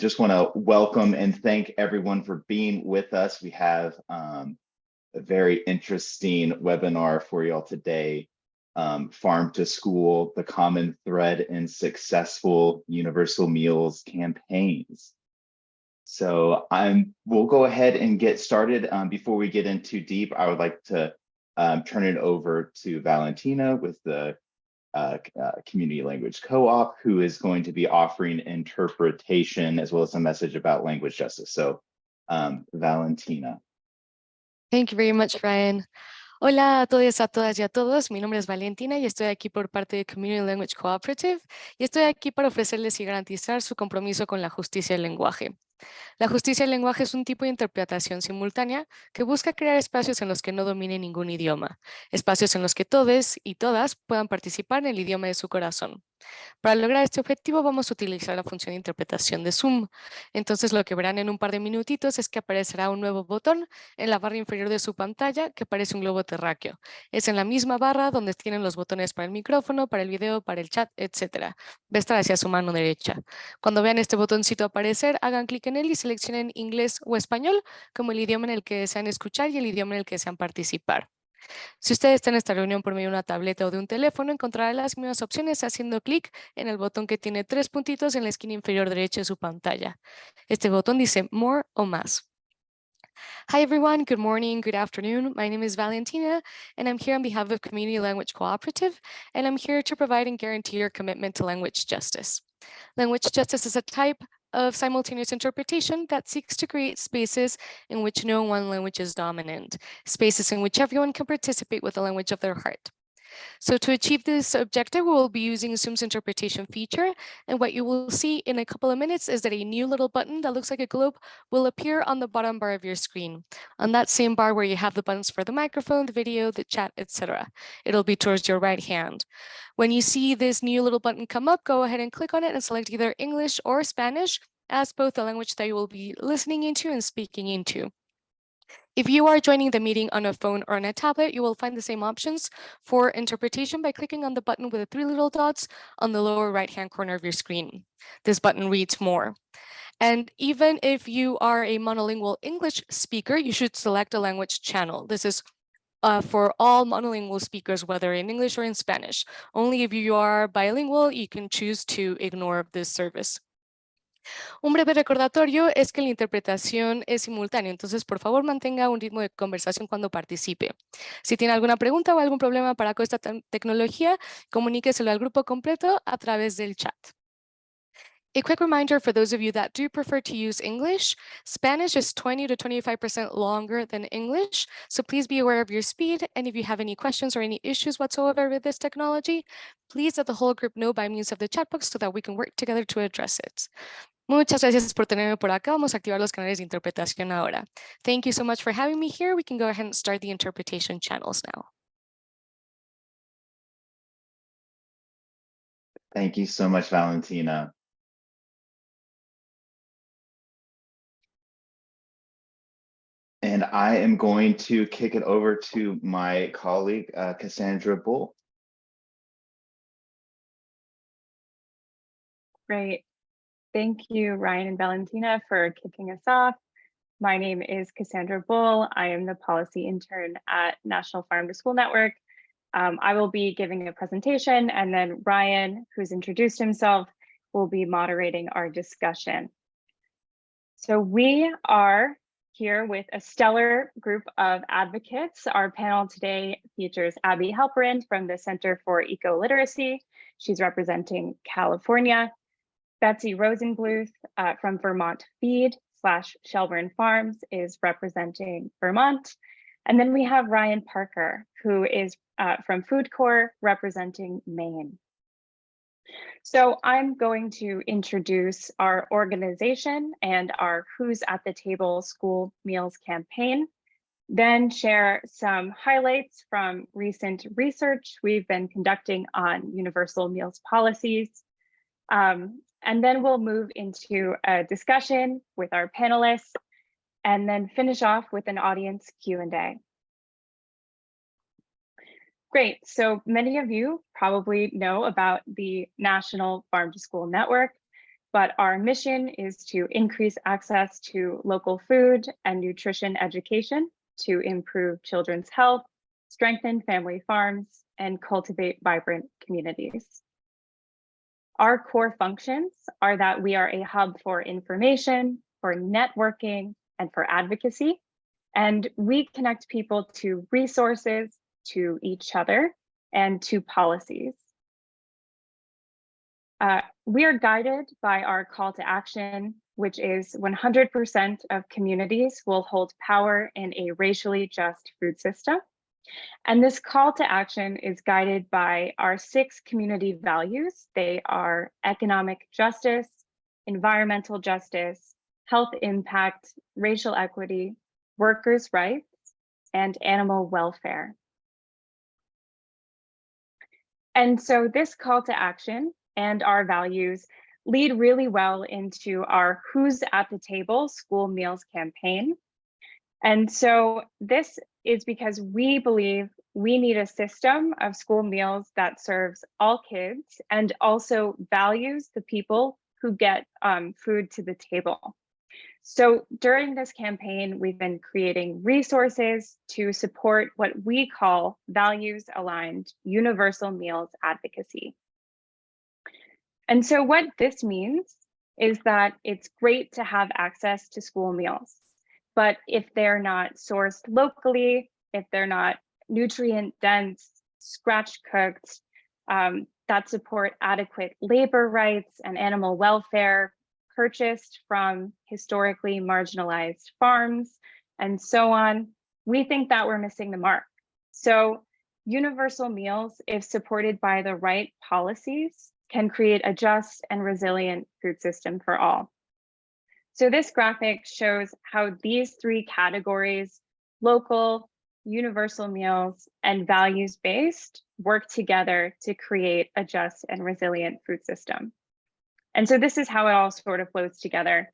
just want to welcome and thank everyone for being with us. We have a very interesting webinar for y'all today. Farm to School, the common thread in successful universal meals campaigns. So we'll go ahead and get started. Before we get in too deep, I would like to turn it over to Valentina with the Community Language Co-op, who is going to be offering interpretation as well as a message about language justice. So Valentina. Thank you very much, Ryan. Hola a todos, a todas y a todos. Mi nombre es Valentina y estoy aquí por parte de Community Language Cooperative y estoy aquí para ofrecerles y garantizar su compromiso con la justicia del lenguaje. La justicia del lenguaje es un tipo de interpretación simultánea que busca crear espacios en los que no domine ningún idioma, espacios en los que todos y todas puedan participar en el idioma de su corazón. Para lograr este objetivo vamos a utilizar la función de interpretación de Zoom. Entonces lo que verán en un par de minutitos es que aparecerá un nuevo botón en la barra inferior de su pantalla que parece un globo terráqueo. Es en la misma barra donde tienen los botones para el micrófono, para el video, para el chat, etc. Va a estar hacia su mano derecha. Cuando vean este botoncito aparecer, hagan clic en él y seleccionen inglés o español como el idioma en el que desean escuchar y el idioma en el que desean participar. Si ustedes están en esta reunión por medio de una tableta o de un teléfono, encontrarán las mismas opciones haciendo clic en el botón que tiene 3 puntitos en la esquina inferior derecha de su pantalla. Este botón dice More o Más. Hi everyone, good morning, good afternoon. My name is Valentina and I'm here on behalf of Community Language Cooperative, and I'm here to provide and guarantee your commitment to language justice. Language justice is a type of simultaneous interpretation that seeks to create spaces in which no one language is dominant, spaces in which everyone can participate with the language of their heart. So to achieve this objective, we will be using Zoom's interpretation feature. And what you will see in a couple of minutes is that a new little button that looks like a globe will appear on the bottom bar of your screen. On that same bar where you have the buttons for the microphone, the video, the chat, etc. It'll be towards your right hand. When you see this new little button come up, go ahead and click on it and select either English or Spanish as both the language that you will be listening into and speaking into. If you are joining the meeting on a phone or on a tablet, you will find the same options for interpretation by clicking on the button with the 3 little dots on the lower right-hand corner of your screen. This button reads More. And even if you are a monolingual English speaker, you should select a language channel. This is for all monolingual speakers, whether in English or in Spanish. Only if you are bilingual, you can choose to ignore this service. Un breve recordatorio es que la interpretación es simultánea, entonces por favor mantenga un ritmo de conversación cuando participe. Si tiene alguna pregunta o algún problema con esta tecnología, comuníqueselo al grupo completo a través del chat. A quick reminder for those of you that do prefer to use English, Spanish is 20 to 25% longer than English, so please be aware of your speed, and if you have any questions or any issues whatsoever with this technology, please let the whole group know by means of the chat box so that we can work together to address it. Muchas gracias por tenerme por acá. Vamos a activar los canales de interpretación ahora. Thank you so much for having me here. We can go ahead and start the interpretation channels now. Thank you so much, Valentina. And I am going to kick it over to my colleague, Cassandra Bull. Great. Thank you, Ryan and Valentina, for kicking us off. My name is Cassandra Bull. I am the policy intern at National Farm to School Network. I will be giving a presentation, and then Ryan, who's introduced himself, will be moderating our discussion. So we are here with a stellar group of advocates. Our panel today features Abby Halperin from the Center for Eco-Literacy. She's representing California. Betsy Rosenbluth from Vermont Feed/Shelburne Farms is representing Vermont. And then we have Ryan Parker, who is from Food Corps representing Maine. So I'm going to introduce our organization and our Who's at the Table School Meals campaign, then share some highlights from recent research we've been conducting on universal meals policies. And then we'll move into a discussion with our panelists and then finish off with an audience Q&A. Great, so many of you probably know about the National Farm to School Network. but our mission is to increase access to local food and nutrition education to improve children's health, strengthen family farms, and cultivate vibrant communities. Our core functions are that we are a hub for information, for networking, and for advocacy. And we connect people to resources, to each other, and to policies. We are guided by our call to action, which is 100% of communities will hold power in a racially just food system. And this call to action is guided by our 6 community values. They are economic justice, environmental justice, health impact, racial equity, workers' rights, and animal welfare. And so this call to action and our values lead really well into our Who's at the Table school meals campaign. And so this is because we believe we need a system of school meals that serves all kids and also values the people who get food to the table. So during this campaign, we've been creating resources to support what we call values-aligned universal meals advocacy. And so what this means is that it's great to have access to school meals, but if they're not sourced locally, if they're not nutrient dense, scratch cooked, that support adequate labor rights and animal welfare, purchased from historically marginalized farms, and so on, we think that we're missing the mark. So universal meals, if supported by the right policies, can create a just and resilient food system for all. So this graphic shows how these 3 categories, local, universal meals, and values-based, work together to create a just and resilient food system. And so this is how it all sort of flows together.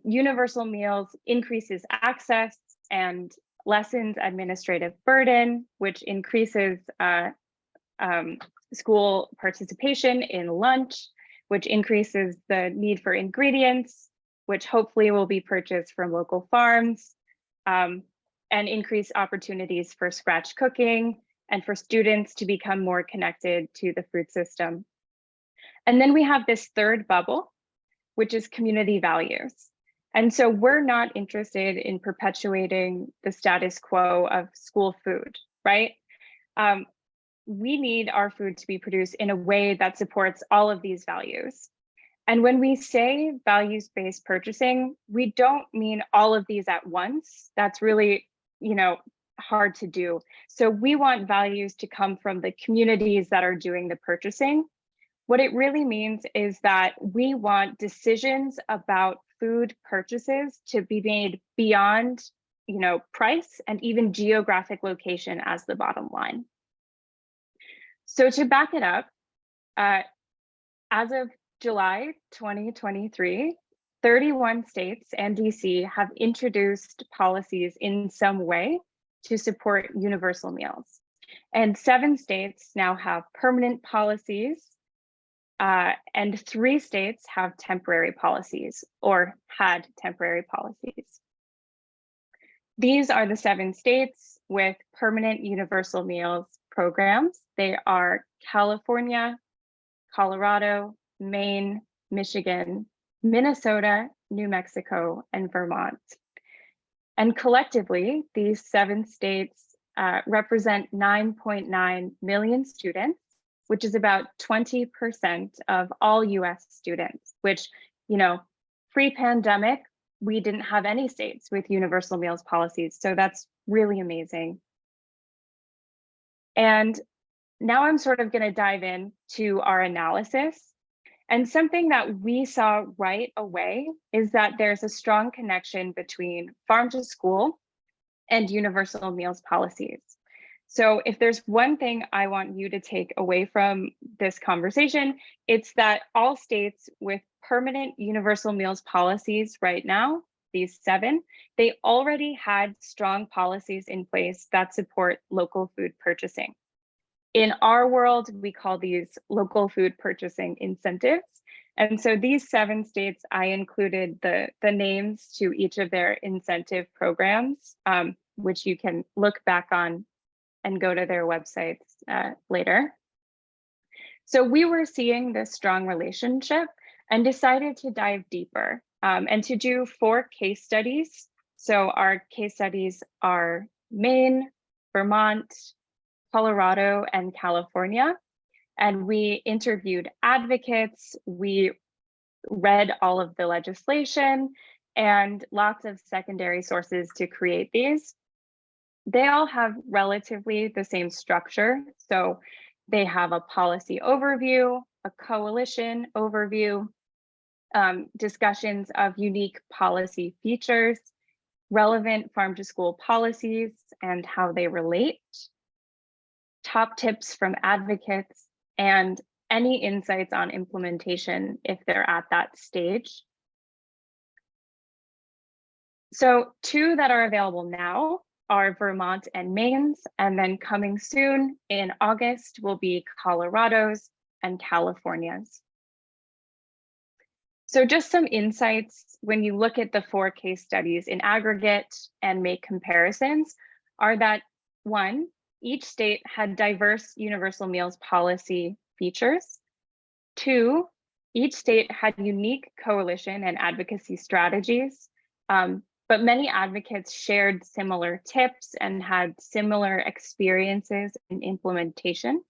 Universal meals increases access and lessens administrative burden, which increases school participation in lunch, which increases the need for ingredients, which hopefully will be purchased from local farms, and increase opportunities for scratch cooking and for students to become more connected to the food system. And then we have this third bubble, which is community values. And so we're not interested in perpetuating the status quo of school food, right? We need our food to be produced in a way that supports all of these values. And when we say values-based purchasing, we don't mean all of these at once. That's really, hard to do. So we want values to come from the communities that are doing the purchasing. What it really means is that we want decisions about food purchases to be made beyond, price and even geographic location as the bottom line. So to back it up, as of July 2023, 31 states and DC have introduced policies in some way to support universal meals. And 7 states now have permanent policies, and 3 states have temporary policies or had temporary policies. These are the 7 states with permanent universal meals programs. They are California, Colorado, Maine, Michigan, Minnesota, New Mexico, and Vermont. And collectively, these 7 states represent 9.9 million students, which is about 20% of all US students, which, pre-pandemic, we didn't have any states with universal meals policies. So that's really amazing. And now I'm sort of going to dive in to our analysis. And something that we saw right away is that there's a strong connection between farm to school and universal meals policies. So if there's one thing I want you to take away from this conversation, it's that all states with permanent universal meals policies right now, these 7, they already had strong policies in place that support local food purchasing. In our world, we call these local food purchasing incentives. And so these 7 states, I included the names to each of their incentive programs, which you can look back on and go to their websites later. So we were seeing this strong relationship and decided to dive deeper and to do 4 case studies. So our case studies are Maine, Vermont, Colorado, and California. And we interviewed advocates, we read all of the legislation and lots of secondary sources to create these. They all have relatively the same structure. So they have a policy overview, a coalition overview, discussions of unique policy features, relevant farm to school policies and how they relate, top tips from advocates, and any insights on implementation if they're at that stage. So 2 that are available now are Vermont and Maine's, and then coming soon in August will be Colorado's and California's. So just some insights when you look at the 4 case studies in aggregate and make comparisons are that 1, each state had diverse universal meals policy features. 2, each state had unique coalition and advocacy strategies, but many advocates shared similar tips and had similar experiences in implementation.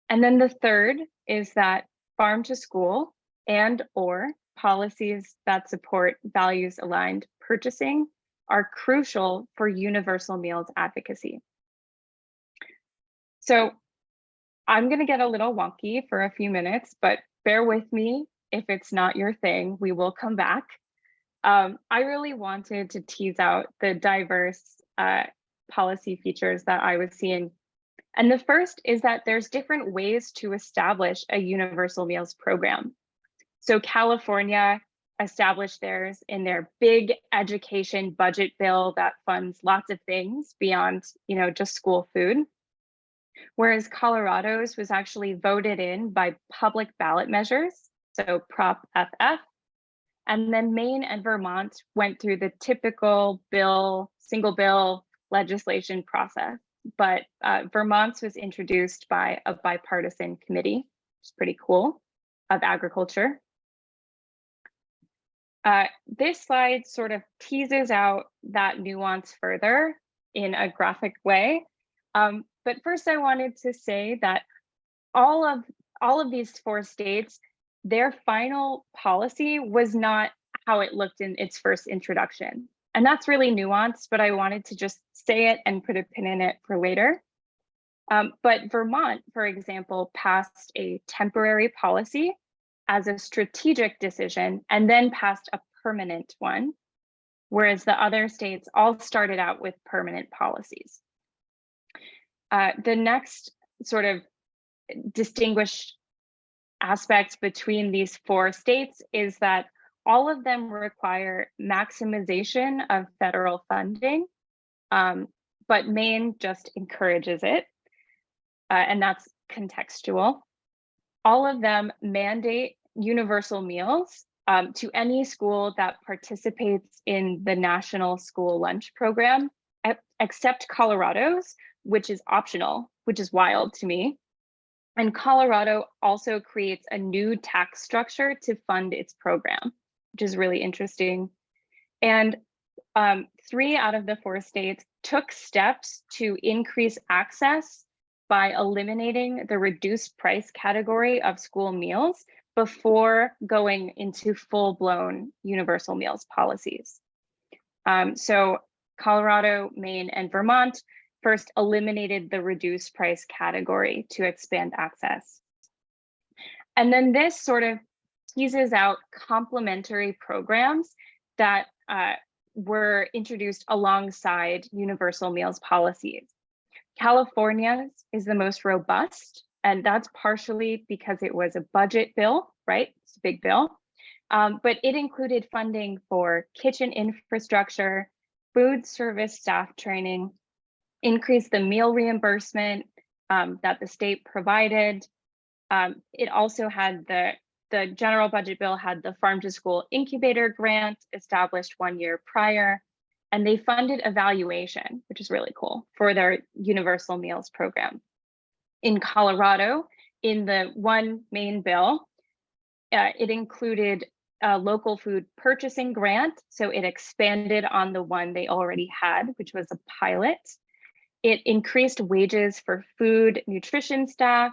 And then the third is that farm to school and/or policies that support values-aligned purchasing are crucial for universal meals advocacy. So I'm going to get a little wonky for a few minutes, but bear with me if it's not your thing, we will come back. I really wanted to tease out the diverse policy features that I was seeing. And the first is that there's different ways to establish a universal meals program. So California established theirs in their big education budget bill that funds lots of things beyond, just school food. Whereas Colorado's was actually voted in by public ballot measures, so Prop FF. And then Maine and Vermont went through the typical single bill legislation process. But Vermont's was introduced by a bipartisan committee, which is pretty cool, of agriculture. This slide sort of teases out that nuance further in a graphic way. But first I wanted to say that all of these 4 states, their final policy was not how it looked in its first introduction. And that's really nuanced, but I wanted to just say it and put a pin in it for later. But Vermont, for example, passed a temporary policy as a strategic decision and then passed a permanent one, whereas the other states all started out with permanent policies. The next sort of distinguished aspect between these 4 states is that all of them require maximization of federal funding, but Maine just encourages it, and that's contextual. All of them mandate universal meals to any school that participates in the National School Lunch Program, except Colorado's, which is optional, which is wild to me. And Colorado also creates a new tax structure to fund its program, which is really interesting. And 3 out of the 4 states took steps to increase access by eliminating the reduced price category of school meals before going into full-blown universal meals policies. So Colorado, Maine, and Vermont first eliminated the reduced price category to expand access. And then this sort of teases out complementary programs that were introduced alongside universal meals policies. California's is the most robust, and that's partially because it was a budget bill, right? It's a big bill, but it included funding for kitchen infrastructure, food service staff training, increased the meal reimbursement that the state provided, It also had the general budget bill had the Farm to School Incubator Grant established 1 year prior, and they funded evaluation, which is really cool, for their Universal Meals program. In Colorado, in the one Maine bill, it included a local food purchasing grant, so it expanded on the one they already had, which was a pilot. It increased wages for food nutrition staff.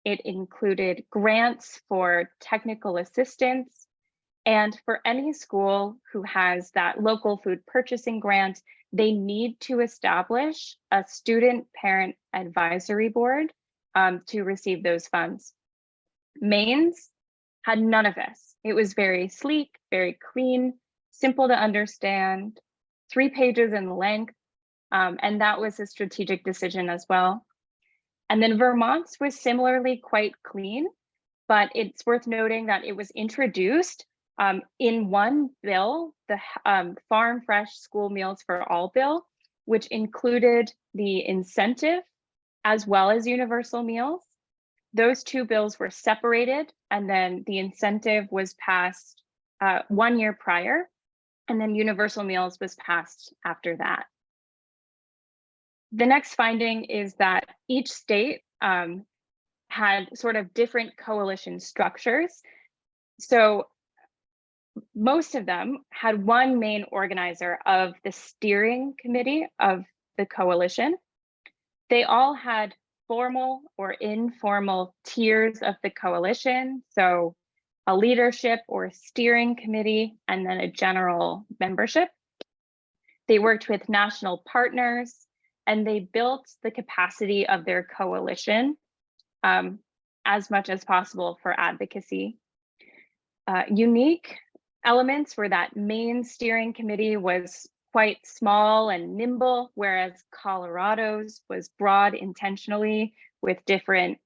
It included grants for technical assistance. And for any school who has that local food purchasing grant, they need to establish a student parent advisory board to receive those funds. Maine's had none of this. It was very sleek, very clean, simple to understand, 3 pages in length, and that was a strategic decision as well. And then Vermont's was similarly quite clean, but it's worth noting that it was introduced in one bill, the Farm Fresh School Meals for All bill, which included the incentive as well as universal meals. Those 2 bills were separated, and then the incentive was passed 1 year prior, and then universal meals was passed after that. The next finding is that each state had sort of different coalition structures. So most of them had one main organizer of the steering committee of the coalition. They all had formal or informal tiers of the coalition. So a leadership or steering committee, and then a general membership. They worked with national partners, and they built the capacity of their coalition as much as possible for advocacy. Unique elements were that Maine steering committee was quite small and nimble, whereas Colorado's was broad intentionally with different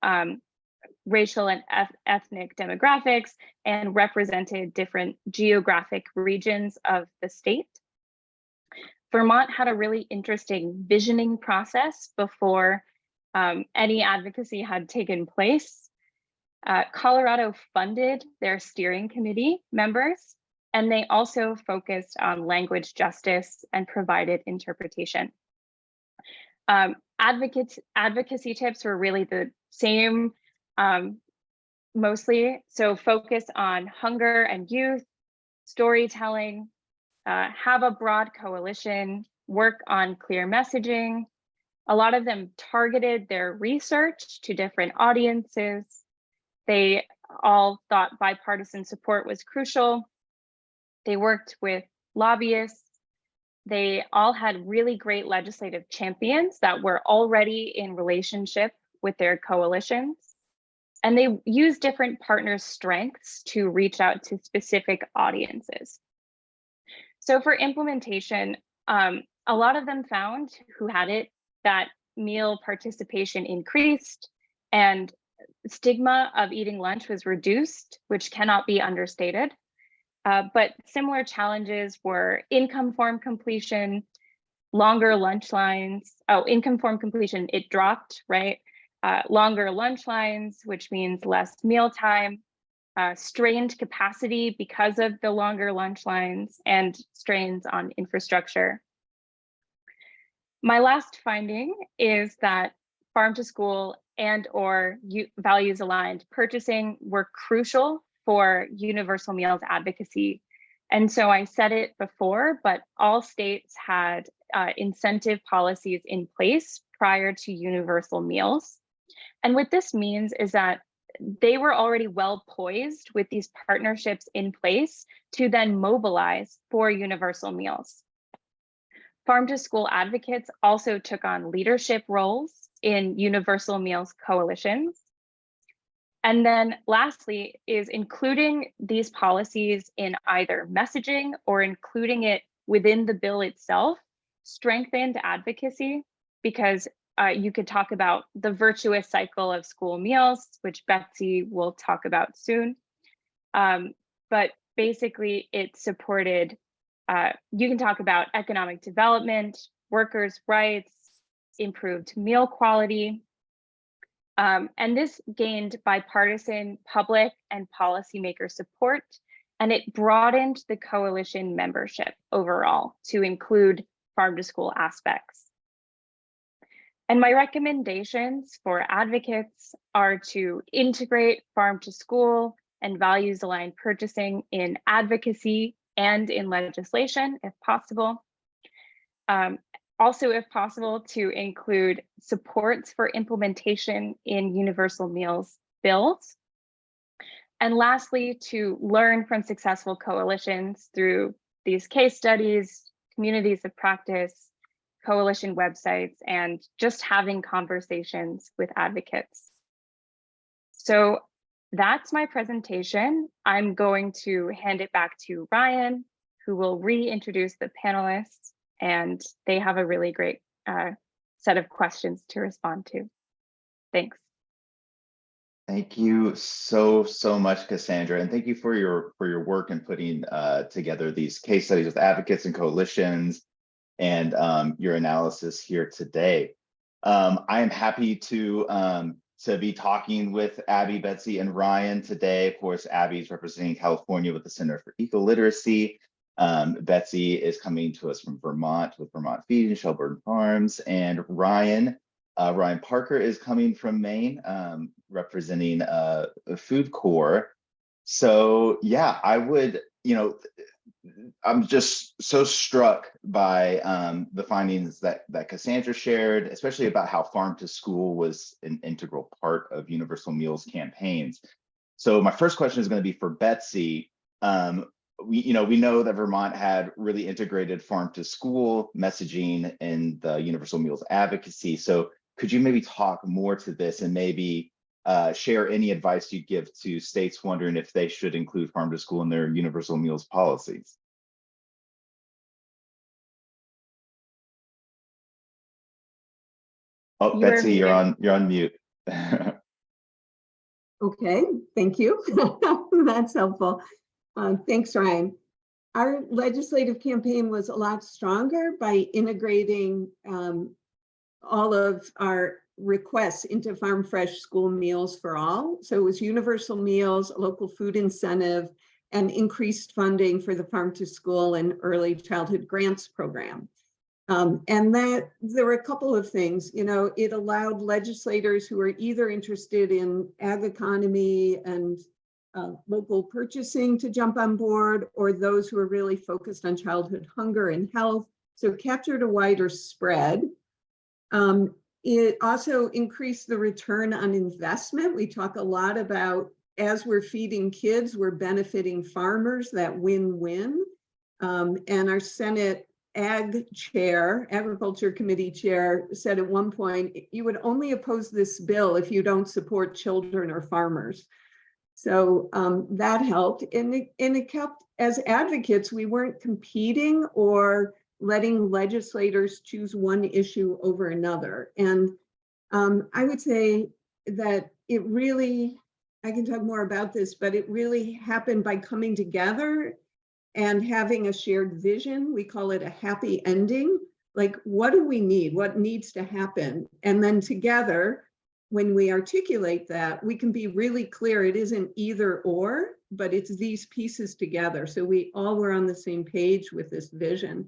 racial and ethnic demographics and represented different geographic regions of the state. Vermont had a really interesting visioning process before any advocacy had taken place. Colorado funded their steering committee members, and they also focused on language justice and provided interpretation. Advocacy tips were really the same mostly. So focus on hunger and youth, storytelling, have a broad coalition, work on clear messaging. A lot of them targeted their research to different audiences. They all thought bipartisan support was crucial. They worked with lobbyists. They all had really great legislative champions that were already in relationship with their coalitions. And they used different partners' strengths to reach out to specific audiences. So for implementation, a lot of them found who had it that meal participation increased and stigma of eating lunch was reduced, which cannot be understated. But similar challenges were income form completion, longer lunch lines. Oh, income form completion, it dropped, right? Longer lunch lines, which means less mealtime, strained capacity because of the longer lunch lines, and strains on infrastructure. My last finding is that farm to school and/or values aligned purchasing were crucial for universal meals advocacy. And so I said it before, but all states had incentive policies in place prior to universal meals. And what this means is that they were already well poised with these partnerships in place to then mobilize for universal meals. Farm to school advocates also took on leadership roles in universal meals coalitions. And then lastly is including these policies in either messaging or including it within the bill itself strengthened advocacy, because you could talk about the virtuous cycle of school meals, which Betsy will talk about soon. But basically it supported, you can talk about economic development, workers' rights, improved meal quality. And this gained bipartisan public and policymaker support, and it broadened the coalition membership overall to include farm to school aspects. And my recommendations for advocates are to integrate farm to school and values aligned purchasing in advocacy and in legislation, if possible. Also, if possible, to include supports for implementation in universal meals bills. And lastly, to learn from successful coalitions through these case studies, communities of practice, coalition websites, and just having conversations with advocates. So that's my presentation. I'm going to hand it back to Ryan, who will reintroduce the panelists, and they have a really great set of questions to respond to. Thanks. Thank you so much, Cassandra, and thank you for your work in putting together these case studies with advocates and coalitions, and your analysis here today. I am happy to be talking with Abby, Betsy, and Ryan today. Of course, Abby's representing California with the Center for Eco-Literacy. Betsy is coming to us from Vermont with Vermont Feed and Shelburne Farms, and Ryan Parker is coming from Maine, representing Food Corps. So yeah, I would, I'm just so struck by the findings that Cassandra shared, especially about how farm to school was an integral part of universal meals campaigns. So my first question is going to be for Betsy. We know that Vermont had really integrated farm to school messaging in the universal meals advocacy. So could you maybe talk more to this and maybe share any advice you give to states wondering if they should include farm to school in their universal meals policies? Oh, Betsy, you're on mute. Okay, thank you. That's helpful. Thanks, Ryan. Our legislative campaign was a lot stronger by integrating all of our requests into Farm Fresh School Meals for All. So it was universal meals, local food incentive, and increased funding for the Farm to School and Early Childhood Grants program. And that there were a couple of things, it allowed legislators who are either interested in ag economy and local purchasing to jump on board, or those who are really focused on childhood hunger and health. So it captured a wider spread. It also increased the return on investment. We talk a lot about, as we're feeding kids, we're benefiting farmers, that win-win. And our Senate Agriculture Committee chair said at one point, you would only oppose this bill if you don't support children or farmers. So that helped. And it kept, as advocates, we weren't competing or letting legislators choose one issue over another. And I would say that it really, I can talk more about this, but it really happened by coming together and having a shared vision. We call it a happy ending. Like, what do we need? What needs to happen? And then together, when we articulate that, we can be really clear. It isn't either or, but it's these pieces together. So we all were on the same page with this vision.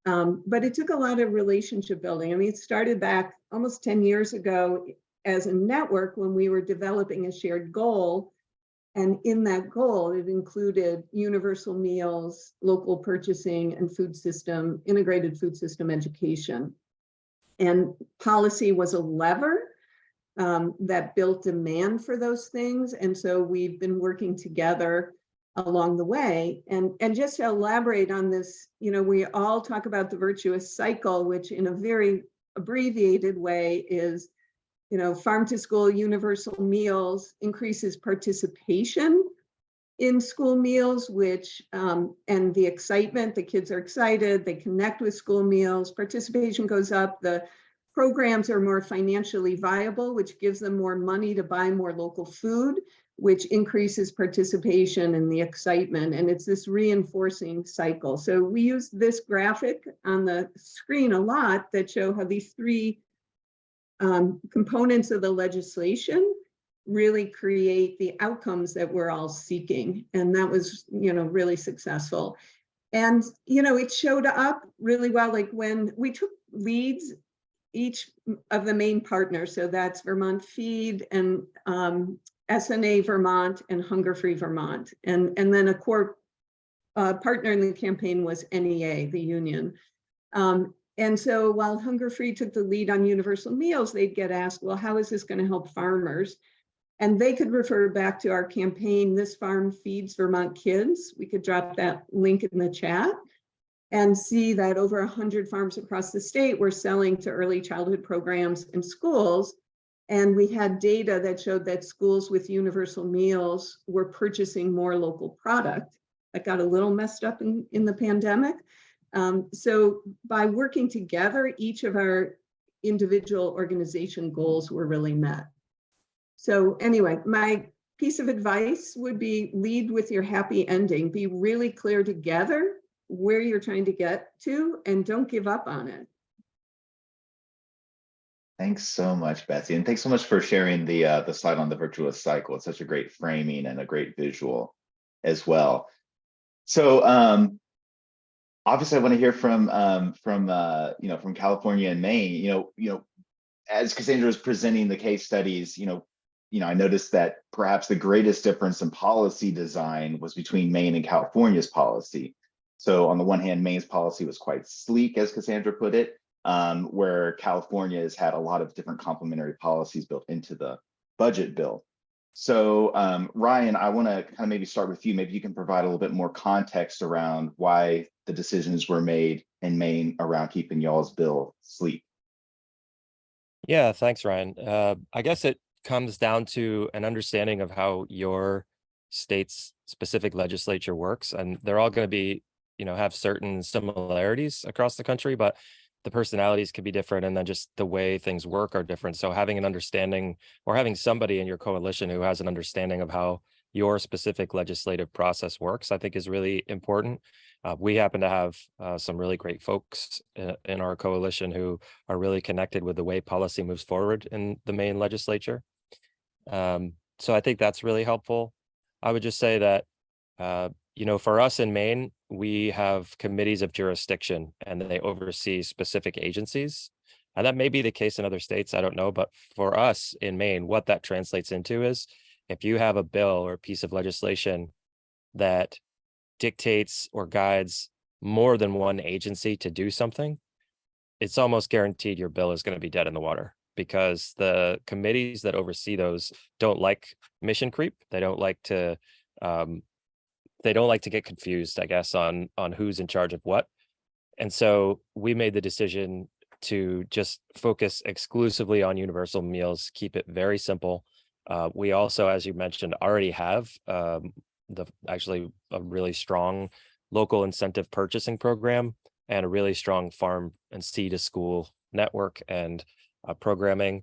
But it took a lot of relationship building. I mean, it started back almost 10 years ago as a network when we were developing a shared goal. And in that goal, it included universal meals, local purchasing, and integrated food system education. And policy was a lever that built demand for those things. And so we've been working together along the way. And just to elaborate on this, we all talk about the virtuous cycle, which in a very abbreviated way is, farm to school universal meals increases participation in school meals, which, and the excitement, the kids are excited, they connect with school meals, participation goes up, the programs are more financially viable, which gives them more money to buy more local food, which increases participation and the excitement. And it's this reinforcing cycle. So we use this graphic on the screen a lot that show how these three components of the legislation really create the outcomes that we're all seeking. And that was, really successful. And, it showed up really well, like when we took leads, each of the main partners, so that's Vermont Feed and SNA Vermont and Hunger Free Vermont. And then a core partner in the campaign was NEA, the union. And so while Hunger Free took the lead on universal meals, they'd get asked, well, how is this going to help farmers? And they could refer back to our campaign, This Farm Feeds Vermont Kids. We could drop that link in the chat and see that over 100 farms across the state were selling to early childhood programs in schools. And we had data that showed that schools with universal meals were purchasing more local product. That got a little messed up in the pandemic. So by working together, each of our individual organization goals were really met. So anyway, my piece of advice would be lead with your happy ending. Be really clear together where you're trying to get to and don't give up on it. Thanks so much, Betsy. And thanks so much for sharing the slide on the virtuous cycle. It's such a great framing and a great visual as well. So obviously I want to hear from California and Maine, as Cassandra is presenting the case studies, I noticed that perhaps the greatest difference in policy design was between Maine and California's policy. So on the one hand, Maine's policy was quite sleek, as Cassandra put it, where California has had a lot of different complementary policies built into the budget bill. So Ryan, I want to kind of maybe start with you. Maybe you can provide a little bit more context around why the decisions were made in Maine around keeping y'all's bill sleek. Yeah, thanks, Ryan. I guess it comes down to an understanding of how your state's specific legislature works, and they're all going to be, have certain similarities across the country, but the personalities could be different, and then just the way things work are different. So having an understanding, or having somebody in your coalition who has an understanding of how your specific legislative process works, I think is really important. We happen to have some really great folks in our coalition who are really connected with the way policy moves forward in the Maine legislature. So I think that's really helpful. I would just say that, for us in Maine, we have committees of jurisdiction and they oversee specific agencies. And that may be the case in other states, I don't know. But for us in Maine, what that translates into is if you have a bill or a piece of legislation that dictates or guides more than one agency to do something, it's almost guaranteed your bill is going to be dead in the water, because the committees that oversee those don't like mission creep. They don't like to get confused, I guess, on who's in charge of what. And so we made the decision to just focus exclusively on universal meals, keep it very simple. We also, as you mentioned, already have actually a really strong local incentive purchasing program and a really strong farm and sea to school network and programming.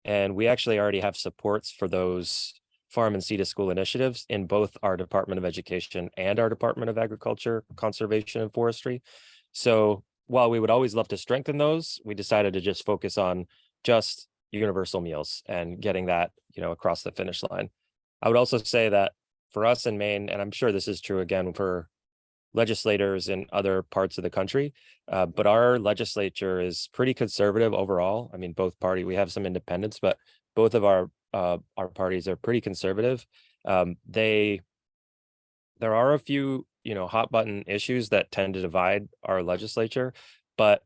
And we actually already have supports for those farm and sea to school initiatives in both our Department of Education and our Department of Agriculture, Conservation and Forestry. So while we would always love to strengthen those, we decided to just focus on just universal meals and getting that, across the finish line. I would also say that for us in Maine, and I'm sure this is true again for legislators in other parts of the country, but our legislature is pretty conservative overall. I mean, both parties, we have some independents, but both of our parties are pretty conservative. There are a few, hot button issues that tend to divide our legislature, but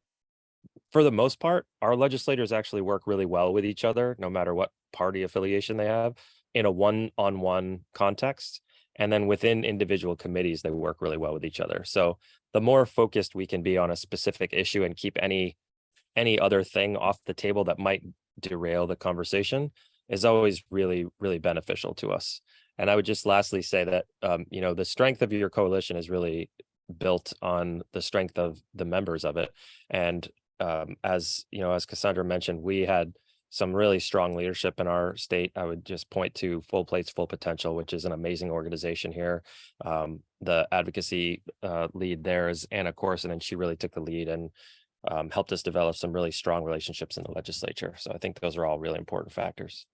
for the most part, our legislators actually work really well with each other, no matter what party affiliation they have, in a one-on-one context. And then within individual committees, they work really well with each other. So the more focused we can be on a specific issue and keep any other thing off the table that might derail the conversation is always really, really beneficial to us. And I would just lastly say that, the strength of your coalition is really built on the strength of the members of it. And as Cassandra mentioned, we had some really strong leadership in our state. I would just point to Full Plates, Full Potential, which is an amazing organization here. The advocacy lead there is Anna Corson, and she really took the lead. And helped us develop some really strong relationships in the legislature. So I think those are all really important factors.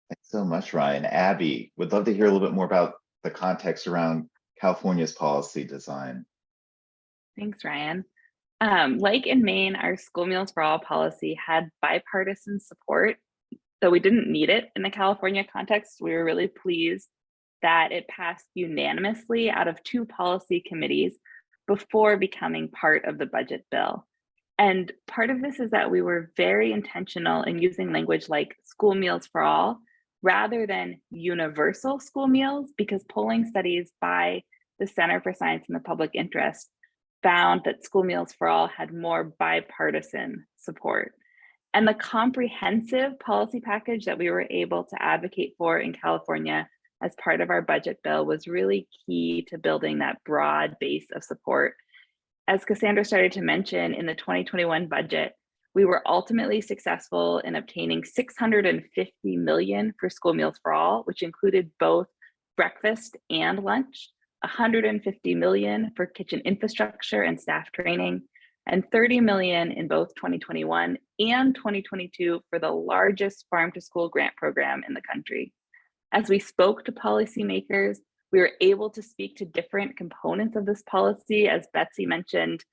Thanks so much, Ryan. Abby, would love to hear a little bit more about the context around California's policy design. Thanks, Ryan. Like in Maine, our School Meals for All policy had bipartisan support, though we didn't need it in the California context. We were really pleased that it passed unanimously out of 2 policy committees before becoming part of the budget bill. And part of this is that we were very intentional in using language like school meals for all rather than universal school meals, because polling studies by the Center for Science in the Public Interest found that school meals for all had more bipartisan support. And the comprehensive policy package that we were able to advocate for in California as part of our budget bill was really key to building that broad base of support. As Cassandra started to mention, in the 2021 budget, we were ultimately successful in obtaining $650 million for school meals for all, which included both breakfast and lunch, $150 million for kitchen infrastructure and staff training, and $30 million in both 2021 and 2022 for the largest farm to school grant program in the country. As we spoke to policymakers, we were able to speak to different components of this policy. As Betsy mentioned,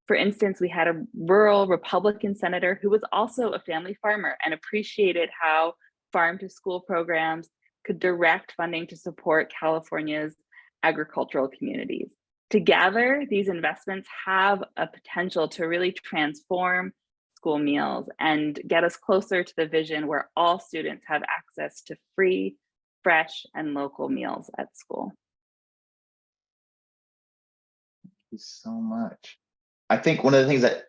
for instance, we had a rural Republican senator who was also a family farmer and appreciated how farm to school programs could direct funding to support California's agricultural communities. Together, these investments have a potential to really transform school meals and get us closer to the vision where all students have access to free, fresh, and local meals at school. Thank you so much. I think one of the things that,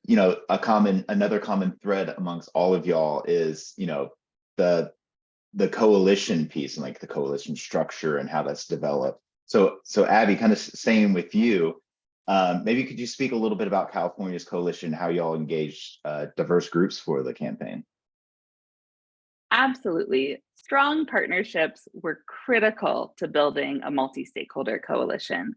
another common thread amongst all of y'all is, the coalition piece and like the coalition structure and how that's developed. So Abby, kind of staying with you, maybe could you speak a little bit about California's coalition, how y'all engaged diverse groups for the campaign? Absolutely. Strong partnerships were critical to building a multi-stakeholder coalition.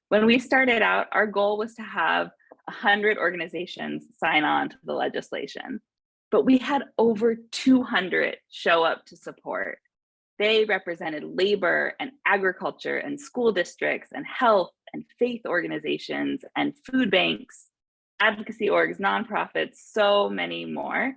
When we started out, our goal was to have 100 organizations sign on to the legislation, but we had over 200 show up to support. They represented labor and agriculture and school districts and health and faith organizations and food banks, advocacy orgs, nonprofits, so many more.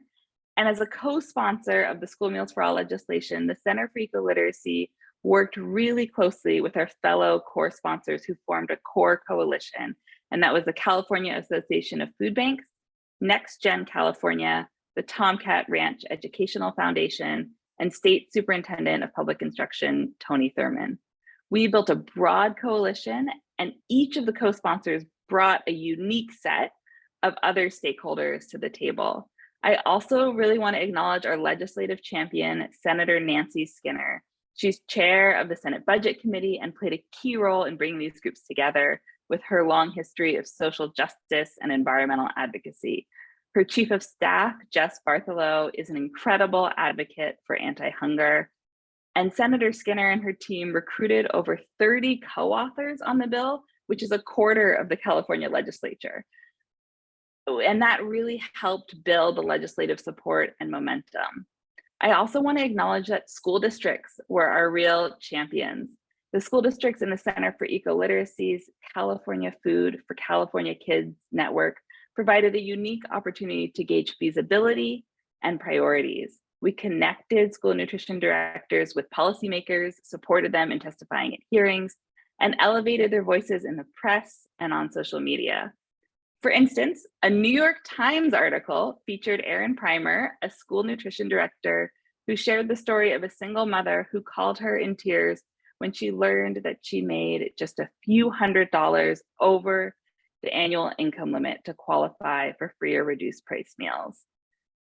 And as a co-sponsor of the School Meals for All legislation, the Center for Eco-Literacy worked really closely with our fellow core sponsors who formed a core coalition. And that was the California Association of Food Banks, Next Gen California, the Tomcat Ranch Educational Foundation, and State Superintendent of Public Instruction, Tony Thurman. We built a broad coalition, and each of the co-sponsors brought a unique set of other stakeholders to the table. I also really want to acknowledge our legislative champion, Senator Nancy Skinner. She's chair of the Senate Budget Committee and played a key role in bringing these groups together with her long history of social justice and environmental advocacy. Her chief of staff, Jess Bartholow, is an incredible advocate for anti-hunger. And Senator Skinner and her team recruited over 30 co-authors on the bill, which is a quarter of the California legislature. And that really helped build the legislative support and momentum. I also want to acknowledge that school districts were our real champions. The school districts in the Center for Eco-Literacy's California Food for California Kids network provided a unique opportunity to gauge feasibility and priorities. We connected school nutrition directors with policymakers, supported them in testifying at hearings, and elevated their voices in the press and on social media. For instance, a New York Times article featured Erin Primer, a school nutrition director, who shared the story of a single mother who called her in tears when she learned that she made just a few $100s over the annual income limit to qualify for free or reduced price meals.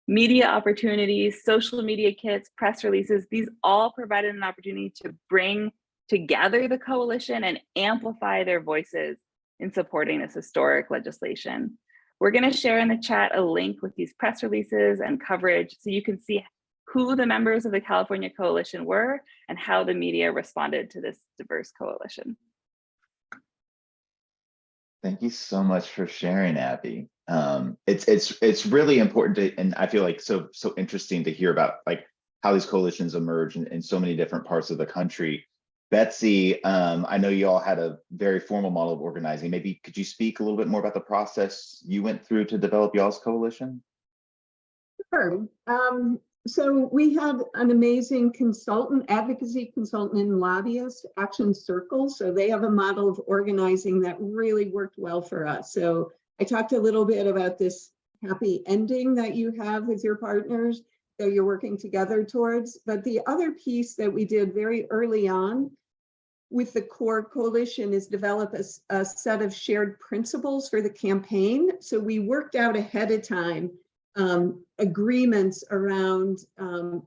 Media opportunities, social media kits, press releases, these all provided an opportunity to bring together the coalition and amplify their voices in supporting this historic legislation. We're going to share in the chat a link with these press releases and coverage so you can see who the members of the California Coalition were and how the media responded to this diverse coalition. Thank you so much for sharing, Abby. It's really important to, and I feel like so interesting to hear about like how these coalitions emerge in so many different parts of the country. Betsy, I know you all had a very formal model of organizing. Maybe could you speak a little bit more about the process you went through to develop y'all's coalition? Sure. So we had an amazing consultant, advocacy consultant and lobbyist, Action Circle. So they have a model of organizing that really worked well for us. So I talked a little bit about this happy ending that you have with your partners that you're working together towards. But the other piece that we did very early on with the core coalition is develop a set of shared principles for the campaign. So we worked out ahead of time agreements around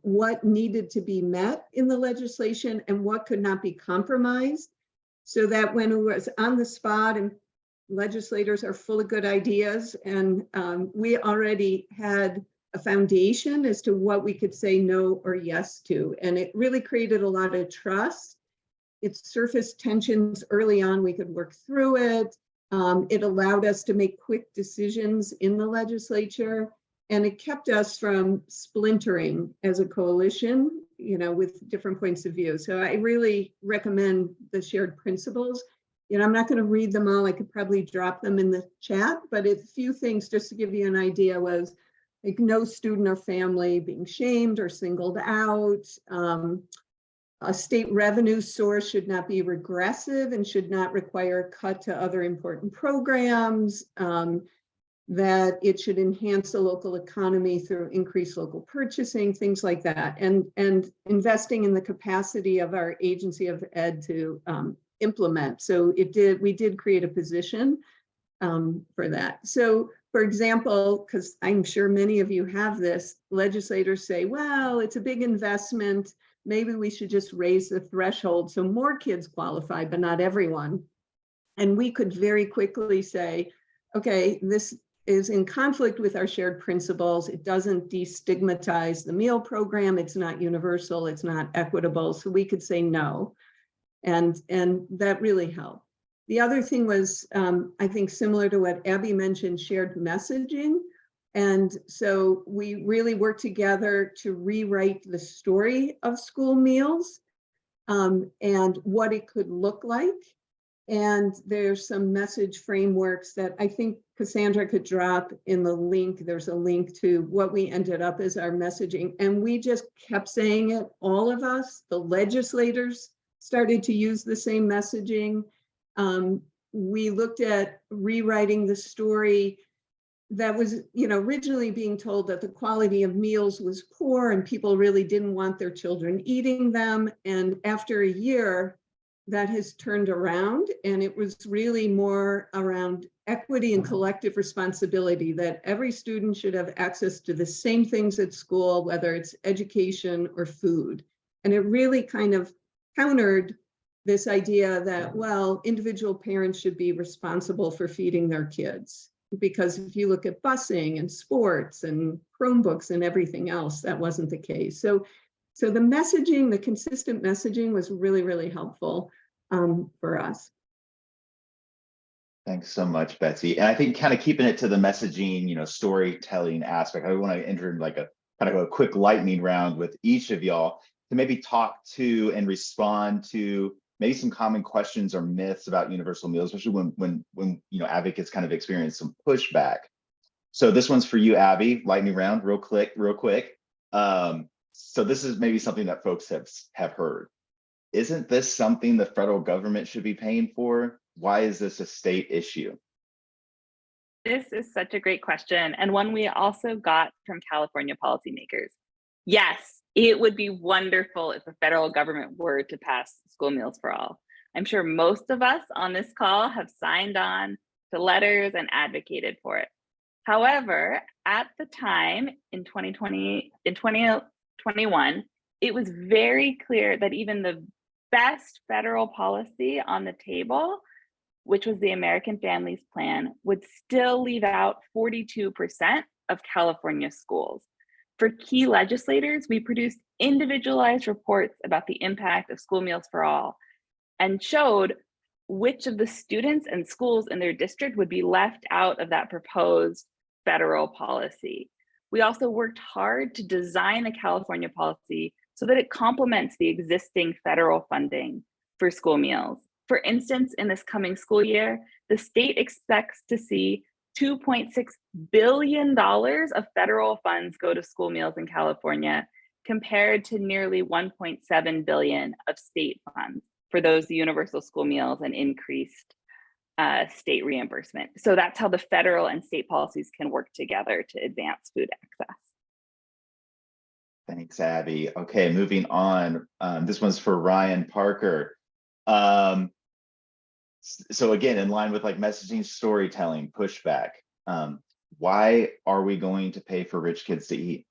what needed to be met in the legislation and what could not be compromised, so that when it was on the spot and legislators are full of good ideas, and we already had a foundation as to what we could say no or yes to. And it really created a lot of trust. It surfaced tensions early on, we could work through it. It allowed us to make quick decisions in the legislature. And it kept us from splintering as a coalition, you know, with different points of view. So I really recommend the shared principles. You know, I'm not going to read them all. I could probably drop them in the chat, but a few things just to give you an idea was like no student or family being shamed or singled out. A state revenue source should not be regressive and should not require a cut to other important programs. That it should enhance the local economy through increased local purchasing, things like that, and investing in the capacity of our agency of ed to implement. So we did create a position for that. So for example, because I'm sure many of you have this, legislators say, well, it's a big investment. Maybe we should just raise the threshold so more kids qualify, but not everyone. And we could very quickly say, okay, this is in conflict with our shared principles. It doesn't destigmatize the meal program. It's not universal. It's not equitable. So we could say no. And that really helped. The other thing was, I think, similar to what Abby mentioned, shared messaging. And so we really worked together to rewrite the story of school meals and what it could look like. And there's some message frameworks that I think Cassandra could drop in the link. There's a link to what we ended up as our messaging. And we just kept saying it, all of us, the legislators started to use the same messaging. We looked at rewriting the story that was, you know, originally being told that the quality of meals was poor and people really didn't want their children eating them. And after a year, that has turned around, and it was really more around equity and collective responsibility, that every student should have access to the same things at school, whether it's education or food. And it really kind of countered this idea that, well, individual parents should be responsible for feeding their kids. Because if you look at busing and sports and Chromebooks and everything else, that wasn't the case. So the messaging, the consistent messaging was really, really helpful for us. Thanks so much, Betsy. And I think kind of keeping it to the messaging, you know, storytelling aspect, I want to enter like a kind of a quick lightning round with each of y'all to maybe talk to and respond to maybe some common questions or myths about universal meals, especially when you know, advocates kind of experience some pushback. So this one's for you, Abby, lightning round, real quick. So this is maybe something that folks have heard. Isn't this something the federal government should be paying for? Why is this a state issue? This is such a great question, and one we also got from California policymakers. Yes, it would be wonderful if the federal government were to pass school meals for all. I'm sure most of us on this call have signed on to letters and advocated for it. However, at the time in 2021, it was very clear that even the best federal policy on the table, which was the American Families Plan, would still leave out 42% of California schools. For key legislators, we produced individualized reports about the impact of school meals for all and showed which of the students and schools in their district would be left out of that proposed federal policy. We also worked hard to design the California policy so that it complements the existing federal funding for school meals. For instance, in this coming school year, the state expects to see $2.6 billion of federal funds go to school meals in California, compared to nearly $1.7 billion of state funds for those universal school meals and increased state reimbursement. So that's how the federal and state policies can work together to advance food access. Thanks, Abby. Okay, moving on. This one's for Ryan Parker. So again, in line with like messaging, storytelling, pushback, why are we going to pay for rich kids to eat?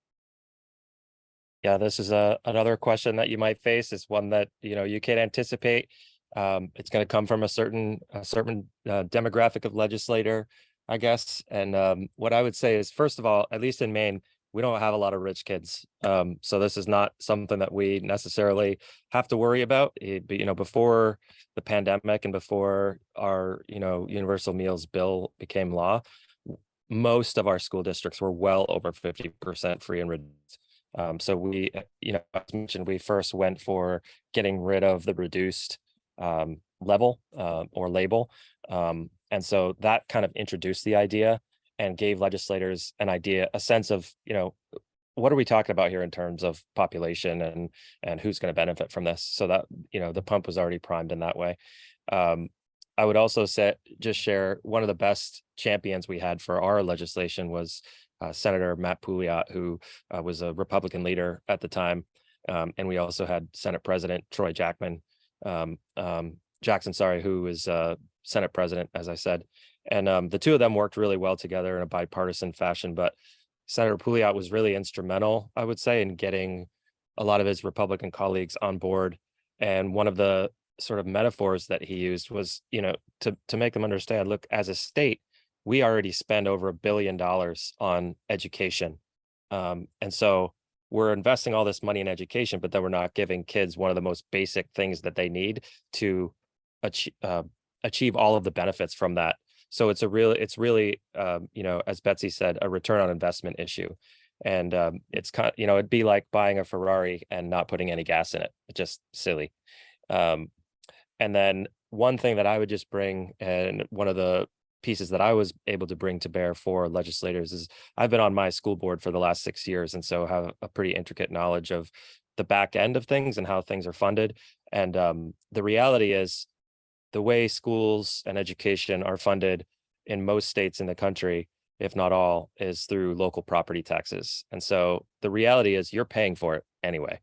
Yeah, this is another question that you might face. Is one that you can't anticipate. It's going to come from a certain demographic of legislator, I guess. And what I would say is, first of all, at least in Maine, we don't have a lot of rich kids. So this is not something that we necessarily have to worry about. But before the pandemic and before our universal meals bill became law, most of our school districts were well over 50% free and reduced. So we, as mentioned, we first went for getting rid of the reduced level or label. And so that kind of introduced the idea and gave legislators a sense of, what are we talking about here in terms of population and who's going to benefit from this? So that, the pump was already primed in that way. I would also share one of the best champions we had for our legislation was Senator Matt Pouliot, who was a Republican leader at the time. And we also had Senate President Troy Jackson, who was Senate President, as I said. And the two of them worked really well together in a bipartisan fashion. But Senator Pouliot was really instrumental, I would say, in getting a lot of his Republican colleagues on board. And one of the sort of metaphors that he used was, to make them understand, look, as a state, we already spend over $1 billion on education. And so we're investing all this money in education, but then we're not giving kids one of the most basic things that they need to achieve all of the benefits from that. So it's really, as Betsy said, a return on investment issue. And it's kind of, it'd be like buying a Ferrari and not putting any gas in it. It's just silly. And then one thing that I would just bring, and one of the pieces that I was able to bring to bear for legislators, is I've been on my school board for the last 6 years, and so have a pretty intricate knowledge of the back end of things and how things are funded. And the reality is, the way schools and education are funded in most states in the country, if not all, is through local property taxes. And so the reality is you're paying for it anyway.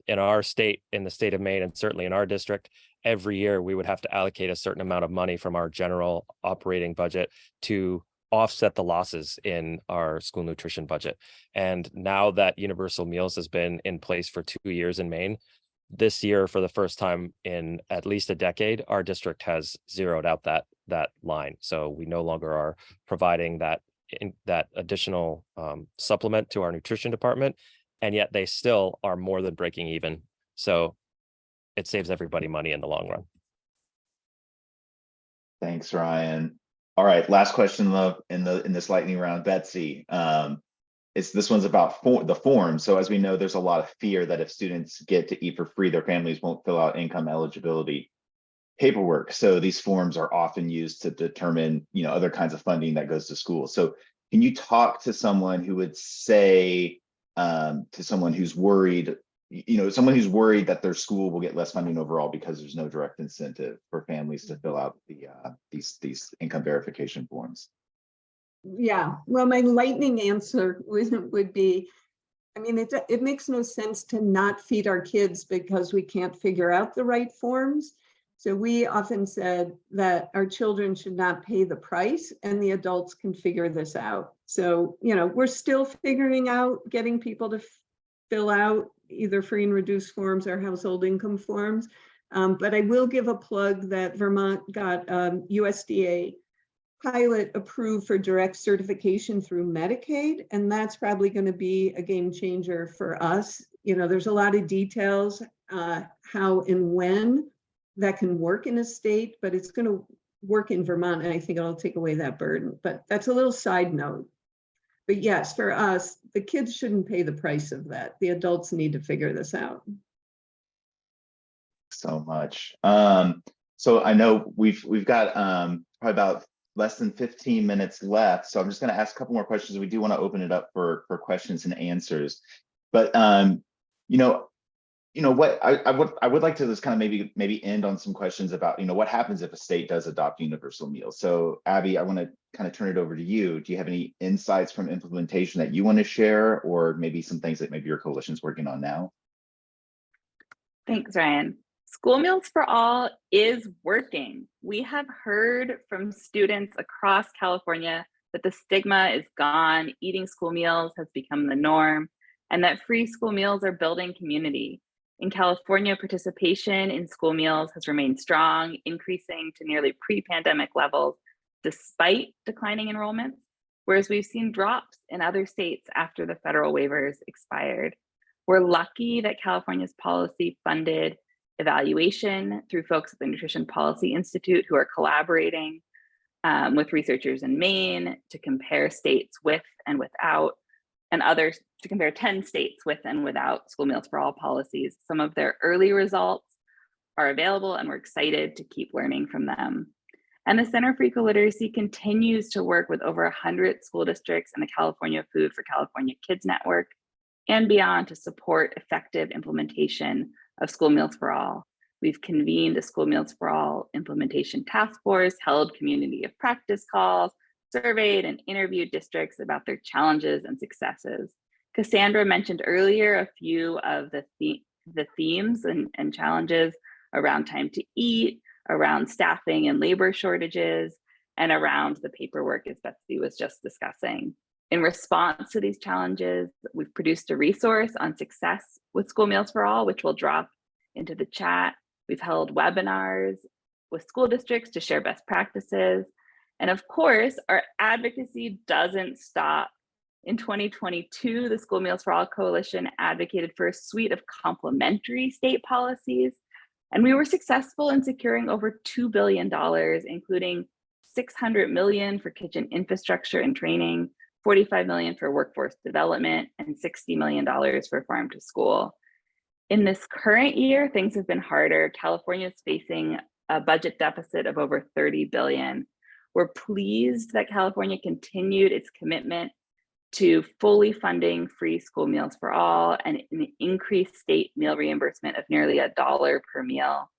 In our state, in the state of Maine, and certainly in our district, every year we would have to allocate a certain amount of money from our general operating budget to offset the losses in our school nutrition budget. And now that universal meals has been in place for 2 years in Maine, this year, for the first time in at least a decade, our district has zeroed out that line. So we no longer are providing that additional supplement to our nutrition department, and yet they still are more than breaking even. So it saves everybody money in the long run. Thanks, Ryan. All right, last question in this lightning round, Betsy. This one's about the form. So as we know, there's a lot of fear that if students get to eat for free, their families won't fill out income eligibility paperwork. So these forms are often used to determine, other kinds of funding that goes to school. So can you talk to someone who would say, to someone who's worried, that their school will get less funding overall because there's no direct incentive for families to fill out these income verification forms? Yeah, well, my lightning answer would be, it makes no sense to not feed our kids because we can't figure out the right forms. So we often said that our children should not pay the price and the adults can figure this out. So, we're still figuring out getting people to fill out either free and reduced forms or household income forms. But I will give a plug that Vermont got USDA pilot approved for direct certification through Medicaid, and that's probably going to be a game changer for us. There's a lot of details, how and when that can work in a state, but it's going to work in Vermont, and I think it'll take away that burden. But that's a little side note. But yes, for us, the kids shouldn't pay the price of that. The adults need to figure this out. So much. So I know we've got probably about less than 15 minutes left. So I'm just going to ask a couple more questions. We do want to open it up for questions and answers. But what I would like to just kind of maybe end on some questions about, what happens if a state does adopt universal meals. So Abby, I want to kind of turn it over to you. Do you have any insights from implementation that you want to share, or maybe some things that maybe your coalition's working on now? Thanks, Ryan. School Meals for All is working. We have heard from students across California that the stigma is gone, eating school meals has become the norm, and that free school meals are building community. In California, participation in school meals has remained strong, increasing to nearly pre-pandemic levels despite declining enrollments, whereas we've seen drops in other states after the federal waivers expired. We're lucky that California's policy funded evaluation through folks at the Nutrition Policy Institute who are collaborating with researchers in Maine to compare states with and without, and others to compare 10 states with and without school meals for all policies. Some of their early results are available, and we're excited to keep learning from them. And the Center for Eco-Literacy continues to work with over 100 school districts and the California Food for California Kids Network and beyond to support effective implementation of School Meals for All. We've convened a School Meals for All implementation task force, held community of practice calls, surveyed and interviewed districts about their challenges and successes. Cassandra mentioned earlier a few of the themes and challenges around time to eat, around staffing and labor shortages, and around the paperwork, as Betsy was just discussing. In response to these challenges, we've produced a resource on success with School Meals for All, which we'll drop into the chat. We've held webinars with school districts to share best practices. And of course, our advocacy doesn't stop. In 2022, the School Meals for All Coalition advocated for a suite of complementary state policies. And we were successful in securing over $2 billion, including $600 million for kitchen infrastructure and training, $45 million for workforce development, and $60 million for farm to school. In this current year, things have been harder. California is facing a budget deficit of over $30 billion. We're pleased that California continued its commitment to fully funding free school meals for all and an increased state meal reimbursement of nearly $1 per meal.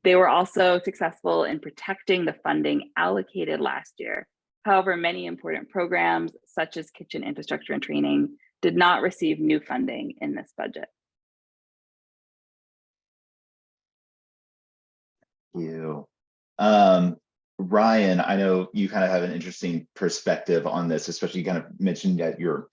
They were also successful in protecting the funding allocated last year. However, many important programs, such as kitchen infrastructure and training, did not receive new funding in this budget. Thank you. Ryan, I know you kind of have an interesting perspective on this, especially you kind of mentioned that you're,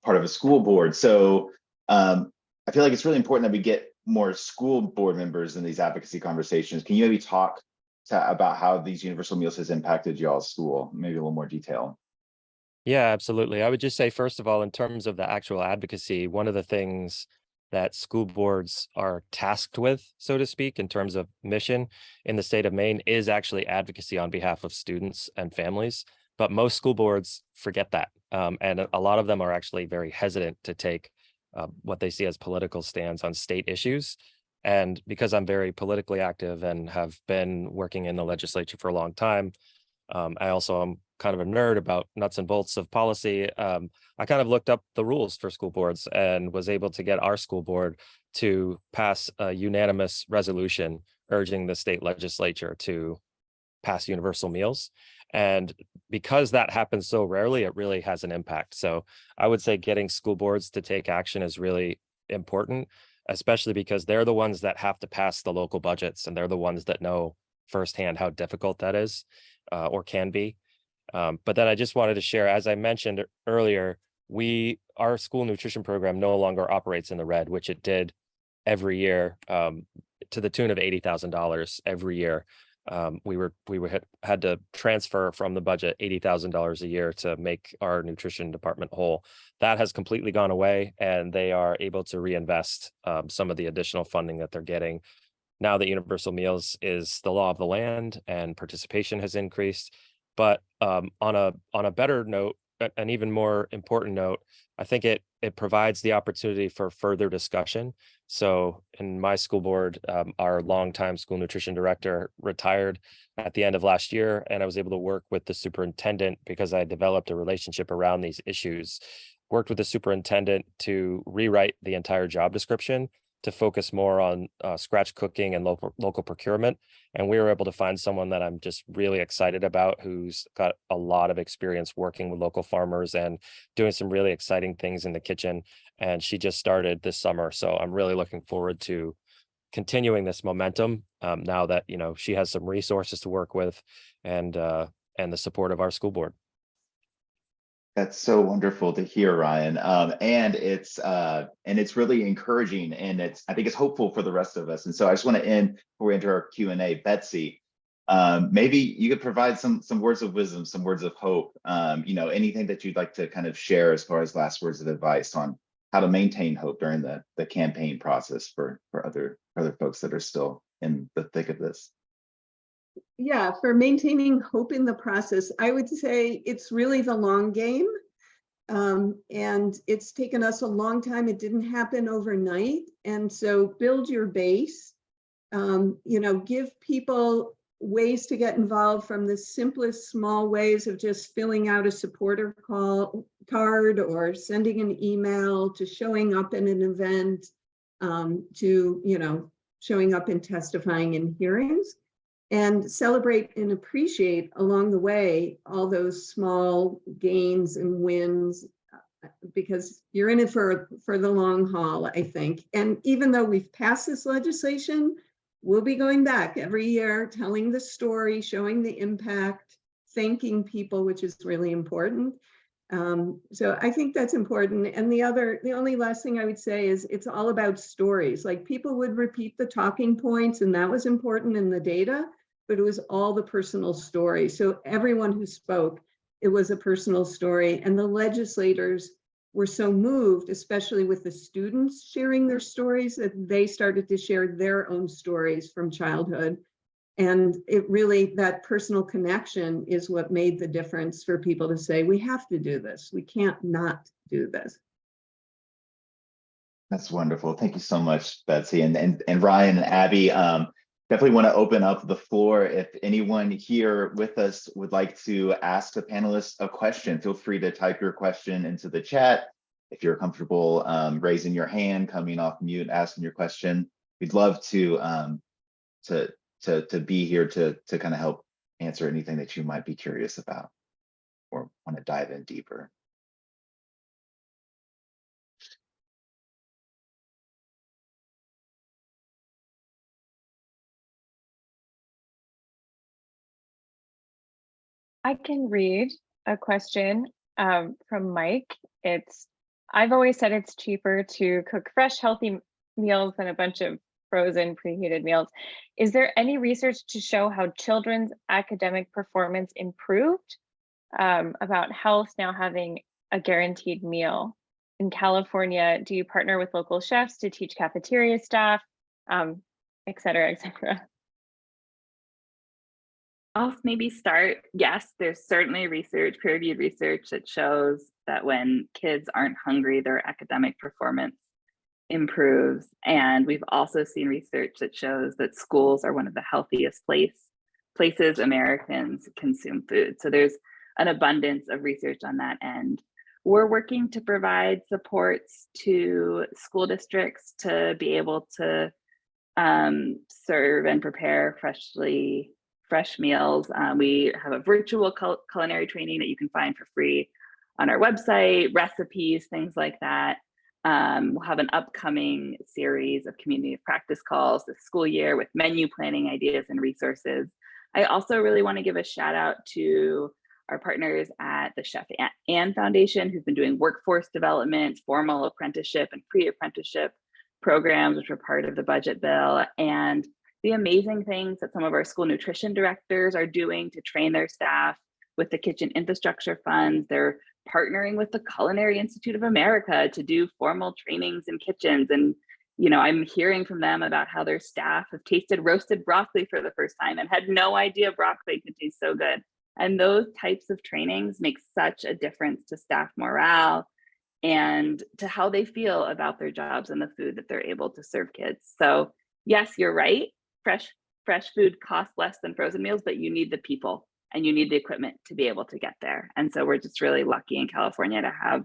part of a school board. So I feel like it's really important that we get more school board members in these advocacy conversations. Can you maybe talk about how these universal meals has impacted y'all's school? Maybe a little more detail. Yeah, absolutely. I would just say, first of all, in terms of the actual advocacy, one of the things that school boards are tasked with, so to speak, in terms of mission in the state of Maine is actually advocacy on behalf of students and families. But most school boards forget that. And a lot of them are actually very hesitant to take what they see as political stands on state issues. And because I'm very politically active and have been working in the legislature for a long time, I also am kind of a nerd about nuts and bolts of policy. I kind of looked up the rules for school boards and was able to get our school board to pass a unanimous resolution urging the state legislature to pass universal meals. And because that happens so rarely, it really has an impact. So I would say getting school boards to take action is really important, especially because they're the ones that have to pass the local budgets, and they're the ones that know firsthand how difficult that is or can be. But then I just wanted to share, as I mentioned earlier, our school nutrition program no longer operates in the red, which it did every year to the tune of $80,000 every year. We had to transfer from the budget $80,000 a year to make our nutrition department whole. That has completely gone away, and they are able to reinvest some of the additional funding that they're getting now that universal meals is the law of the land and participation has increased. But on a better note, an even more important note, I think it provides the opportunity for further discussion. So in my school board, our longtime school nutrition director retired at the end of last year, and I was able to work with the superintendent because I developed a relationship around these issues. Worked with the superintendent to rewrite the entire job description to focus more on scratch cooking and local procurement. And we were able to find someone that I'm just really excited about, who's got a lot of experience working with local farmers and doing some really exciting things in the kitchen. And she just started this summer. So I'm really looking forward to continuing this momentum now that, you know, she has some resources to work with and the support of our school board. That's so wonderful to hear, Ryan. And it's really encouraging, and I think it's hopeful for the rest of us. And so I just want to end before we enter our Q&A. Betsy, maybe you could provide some words of wisdom, some words of hope. You know, anything that you'd like to kind of share as far as last words of advice on how to maintain hope during the campaign process for other folks that are still in the thick of this. Yeah, for maintaining hope in the process, I would say it's really the long game. And it's taken us a long time. It didn't happen overnight. And so build your base, you know, give people ways to get involved, from the simplest small ways of just filling out a supporter card or sending an email, to showing up in an event, to, you know, showing up and testifying in hearings. And celebrate and appreciate along the way all those small gains and wins, because you're in it for the long haul, I think. And even though we've passed this legislation, we'll be going back every year, telling the story, showing the impact, thanking people, which is really important. So I think that's important. And the only last thing I would say is it's all about stories. Like, people would repeat the talking points, and that was important in the data, but it was all the personal story. So everyone who spoke, it was a personal story. And the legislators were so moved, especially with the students sharing their stories, that they started to share their own stories from childhood. And it really, that personal connection is what made the difference for people to say, we have to do this. We can't not do this. That's wonderful. Thank you so much, Betsy. And Ryan and Abby, definitely want to open up the floor. If anyone here with us would like to ask the panelists a question, feel free to type your question into the chat. If you're comfortable raising your hand, coming off mute, asking your question, we'd love to be here to kind of help answer anything that you might be curious about or want to dive in deeper. I can read a question from Mike. I've always said it's cheaper to cook fresh, healthy meals than a bunch of frozen, preheated meals. Is there any research to show how children's academic performance improved about health now having a guaranteed meal? In California, do you partner with local chefs to teach cafeteria staff, et cetera, et cetera? I'll maybe start. Yes, there's certainly research, peer-reviewed research, that shows that when kids aren't hungry, their academic performance improves. And we've also seen research that shows that schools are one of the healthiest places Americans consume food. So there's an abundance of research on that end. We're working to provide supports to school districts to be able to serve and prepare fresh meals. We have a virtual culinary training that you can find for free on our website, recipes, things like that. We'll have an upcoming series of community of practice calls this school year with menu planning ideas and resources. I also really want to give a shout out to our partners at the Chef Ann Foundation, who've been doing workforce development, formal apprenticeship and pre-apprenticeship programs, which were part of the budget bill, and the amazing things that some of our school nutrition directors are doing to train their staff with the kitchen infrastructure funds. They're partnering with the Culinary Institute of America to do formal trainings in kitchens and I'm hearing from them about how their staff have tasted roasted broccoli for the first time and had no idea broccoli could taste so good. And those types of trainings make such a difference to staff morale and to how they feel about their jobs and the food that they're able to serve kids. So yes, you're right. Fresh food costs less than frozen meals, but you need the people and you need the equipment to be able to get there. And so we're just really lucky in California to have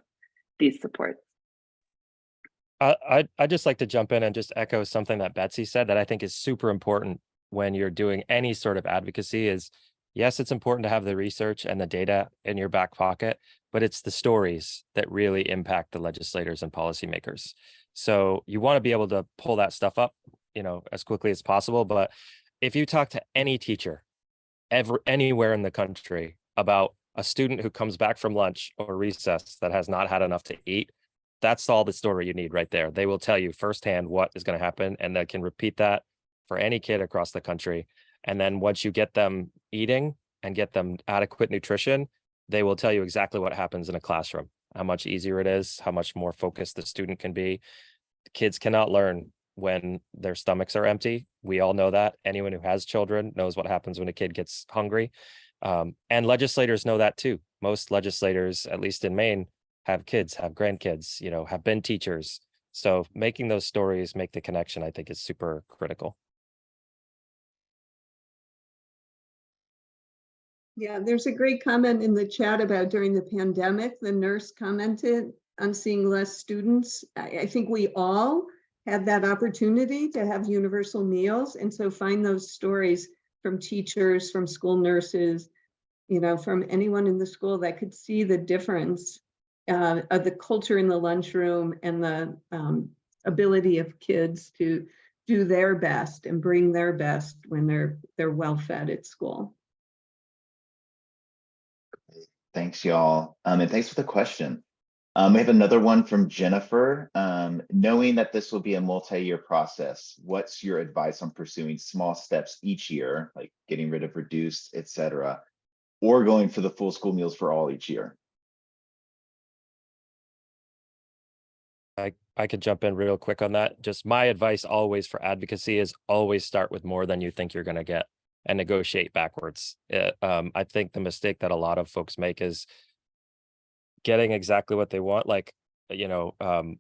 these supports. I'd just like to jump in and just echo something that Betsy said that I think is super important when you're doing any sort of advocacy is, yes, it's important to have the research and the data in your back pocket, but it's the stories that really impact the legislators and policymakers. So you want to be able to pull that stuff up, as quickly as possible. But if you talk to any teacher anywhere in the country about a student who comes back from lunch or recess that has not had enough to eat, that's all the story you need right there. They will tell you firsthand what is going to happen, and they can repeat that for any kid across the country. And then once you get them eating and get them adequate nutrition, they will tell you exactly what happens in a classroom, how much easier it is, how much more focused the student can be. The kids cannot learn when their stomachs are empty. We all know that. Anyone who has children knows what happens when a kid gets hungry. And legislators know that too. Most legislators, at least in Maine, have kids, have grandkids, have been teachers. So making those stories, make the connection, I think is super critical. Yeah, there's a great comment in the chat about during the pandemic, the nurse commented on seeing less students. I think we all had that opportunity to have universal meals. And so find those stories from teachers, from school nurses, from anyone in the school that could see the difference of the culture in the lunchroom and the ability of kids to do their best and bring their best when they're well fed at school. Thanks, y'all. And thanks for the question. We have another one from Jennifer. Knowing that this will be a multi-year process, what's your advice on pursuing small steps each year, like getting rid of reduced, et cetera, or going for the full school meals for all each year? I could jump in real quick on that. Just my advice always for advocacy is always start with more than you think you're going to get and negotiate backwards. I think the mistake that a lot of folks make is getting exactly what they want. Like, when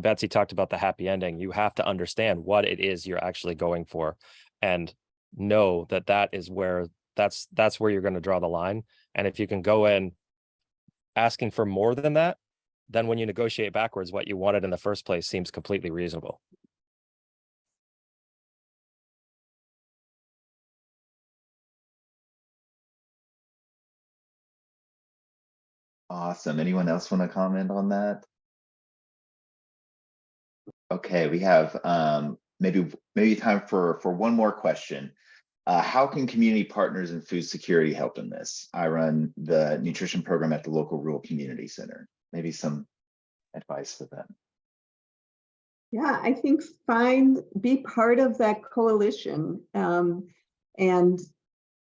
Betsy talked about the happy ending, you have to understand what it is you're actually going for and know that that is where that's where you're going to draw the line. And if you can go in asking for more than that, then when you negotiate backwards, what you wanted in the first place seems completely reasonable. Awesome. Anyone else want to comment on that? Okay, we have maybe time for one more question. How can community partners in food security help in this? I run the nutrition program at the local rural community center. Maybe some advice for them. Yeah, I think be part of that coalition, and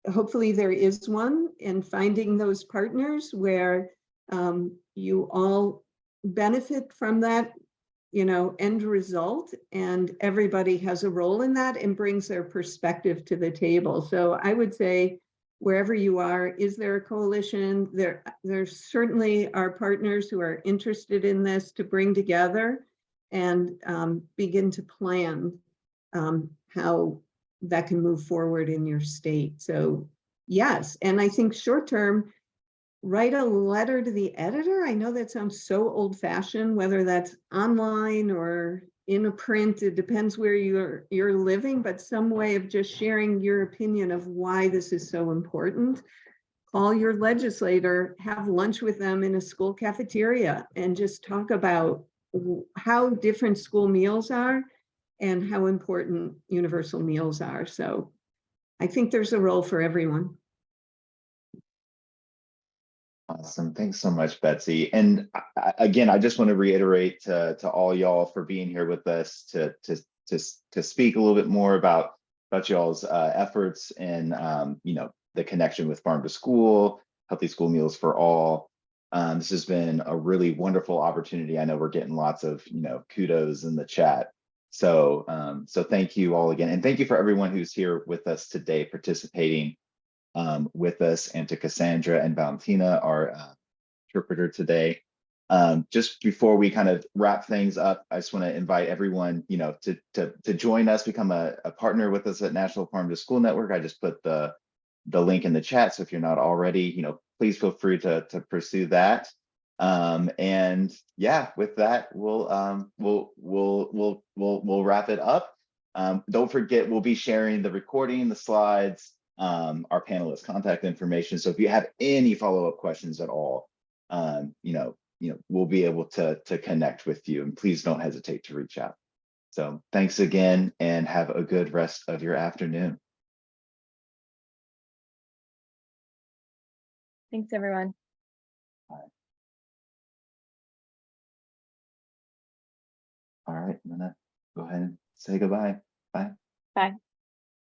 hopefully there is one, and finding those partners where you all benefit from that, end result, and everybody has a role in that and brings their perspective to the table. So I would say, wherever you are, is there a coalition? There certainly are partners who are interested in this to bring together and begin to plan how that can move forward in your state. So yes, and I think short term, write a letter to the editor. I know that sounds so old-fashioned, whether that's online or in a print, it depends where you're living, but some way of just sharing your opinion of why this is so important. Call your legislator, have lunch with them in a school cafeteria, and just talk about how different school meals are and how important universal meals are. So I think there's a role for everyone. Awesome. Thanks so much, Betsy. And again, I just want to reiterate to all y'all for being here with us to speak a little bit more about y'all's efforts and the connection with Farm to School, Healthy School Meals for All. This has been a really wonderful opportunity. I know we're getting lots of kudos in the chat So thank you all again. And thank you for everyone who's here with us today, participating with us, and to Cassandra and Valentina, our interpreter today. Just before we kind of wrap things up, I just want to invite everyone, to join us, become a partner with us at National Farm to School Network. I just put the link in the chat. So if you're not already, please feel free to pursue that. And yeah, with that, we'll wrap it up. Don't forget, we'll be sharing the recording, the slides, our panelists' contact information. So if you have any follow-up questions at all, we'll be able to connect with you, and please don't hesitate to reach out. So thanks again, and have a good rest of your afternoon. Thanks, everyone. All right, I'm gonna go ahead and say goodbye. Bye. Bye.